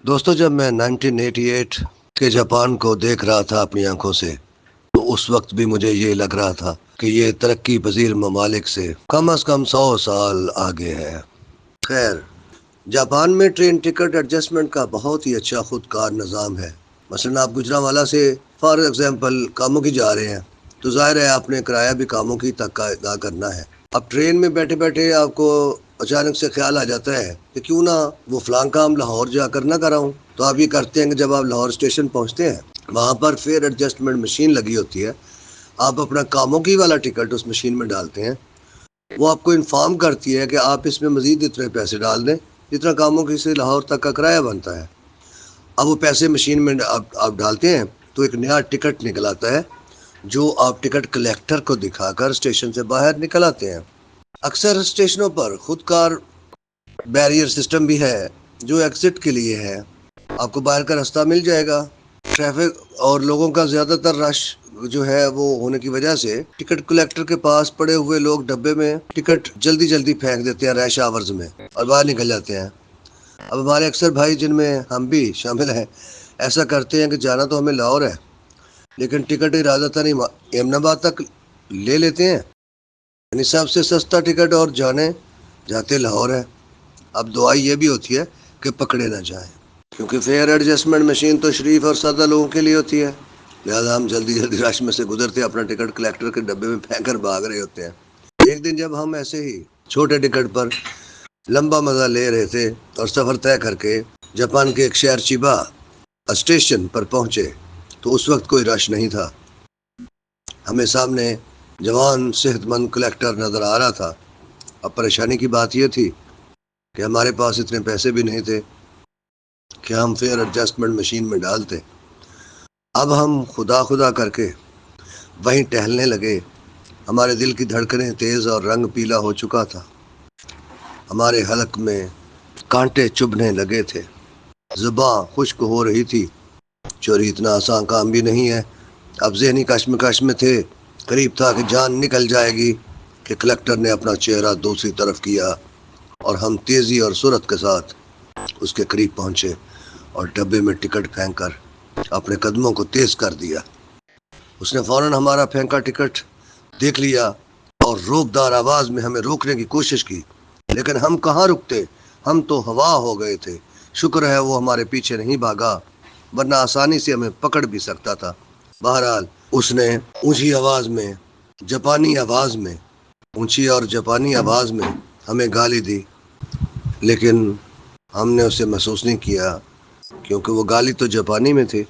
دوستو، جب میں 1988 کے جاپان کو دیکھ رہا تھا اپنی آنکھوں سے تو اس وقت بھی مجھے یہ لگ رہا تھا کہ یہ ترقی پذیر ممالک سے کم از کم 100 سال آگے ہے۔ خیر، جاپان میں ٹرین ٹکٹ ایڈجسٹمنٹ کا بہت ہی اچھا خود کار نظام ہے۔ مثلا آپ گجرانوالہ سے فار ایگزامپل کاموں کی جا رہے ہیں تو ظاہر ہے آپ نے کرایہ بھی کاموں کی تک کا ادا کرنا ہے۔ اب ٹرین میں بیٹھے بیٹھے آپ کو اچانک سے خیال آ جاتا ہے کہ کیوں نہ وہ فلاں کام لاہور جا کر نہ کراؤں، تو آپ یہ کرتے ہیں کہ جب آپ لاہور اسٹیشن پہنچتے ہیں وہاں پر فیئر ایڈجسٹمنٹ مشین لگی ہوتی ہے، آپ اپنا کاموں کی والا ٹکٹ اس مشین میں ڈالتے ہیں، وہ آپ کو انفارم کرتی ہے کہ آپ اس میں مزید اتنے پیسے ڈال دیں جتنا کاموں کی سے لاہور تک کا کرایہ بنتا ہے۔ اب وہ پیسے مشین میں آپ ڈالتے ہیں تو ایک نیا ٹکٹ نکل آتا ہے جو آپ ٹکٹ کلیکٹر کو دکھا کر اسٹیشن سے باہر نکل آتے ہیں۔ اکثر اسٹیشنوں پر خود کار بیریئر سسٹم بھی ہے جو ایگزٹ کے لیے ہے، آپ کو باہر کا راستہ مل جائے گا۔ ٹریفک اور لوگوں کا زیادہ تر رش جو ہے وہ ہونے کی وجہ سے ٹکٹ کلیکٹر کے پاس پڑے ہوئے لوگ ڈبے میں ٹکٹ جلدی جلدی پھینک دیتے ہیں رش آورز میں اور باہر نکل جاتے ہیں۔ اب ہمارے اکثر بھائی جن میں ہم بھی شامل ہیں ایسا کرتے ہیں کہ جانا تو ہمیں لاہور ہے لیکن ٹکٹ ارادتاً امن آباد تک لے لیتے ہیں، یعنی سب سے سستا ٹکٹ، اور جاتے لاہور ہے۔ اب دعا یہ بھی ہوتی ہے کہ پکڑے نہ جائیں، کیونکہ فیئر ایڈجسٹمنٹ مشین تو شریف اور سادہ لوگوں کے لیے ہوتی ہے، لہٰذا ہم جلدی جلدی رش میں سے گزرتے اپنا ٹکٹ کلیکٹر کے ڈبے میں پھینک کر بھاگ رہے ہوتے ہیں۔ ایک دن جب ہم ایسے ہی چھوٹے ٹکٹ پر لمبا مزہ لے رہے تھے اور سفر طے کر کے جاپان کے ایک شہر چیبا اسٹیشن پر پہنچے تو اس وقت کوئی رش نہیں تھا۔ ہمیں سامنے جوان صحت مند کلیکٹر نظر آ رہا تھا۔ اب پریشانی کی بات یہ تھی کہ ہمارے پاس اتنے پیسے بھی نہیں تھے کہ ہم فیئر ایڈجسٹمنٹ مشین میں ڈالتے۔ اب ہم خدا خدا کر کے وہیں ٹہلنے لگے۔ ہمارے دل کی دھڑکنیں تیز اور رنگ پیلا ہو چکا تھا، ہمارے حلق میں کانٹے چبھنے لگے تھے، زباں خشک ہو رہی تھی۔ چوری اتنا آسان کام بھی نہیں ہے۔ اب ذہنی کشمکش میں تھے، قریب تھا کہ جان نکل جائے گی کہ کلیکٹر نے اپنا چہرہ دوسری طرف کیا اور ہم تیزی اور سرعت کے ساتھ اس کے قریب پہنچے اور ڈبے میں ٹکٹ پھینک کر اپنے قدموں کو تیز کر دیا۔ اس نے فوراً ہمارا پھینکا ٹکٹ دیکھ لیا اور روبدار آواز میں ہمیں روکنے کی کوشش کی، لیکن ہم کہاں رکتے، ہم تو ہوا ہو گئے تھے۔ شکر ہے وہ ہمارے پیچھے نہیں بھاگا، ورنہ آسانی سے ہمیں پکڑ بھی سکتا تھا۔ بہرحال اس نے اونچی اور جاپانی آواز میں ہمیں گالی دی، لیکن ہم نے اسے محسوس نہیں کیا کیونکہ وہ گالی تو جاپانی میں تھی۔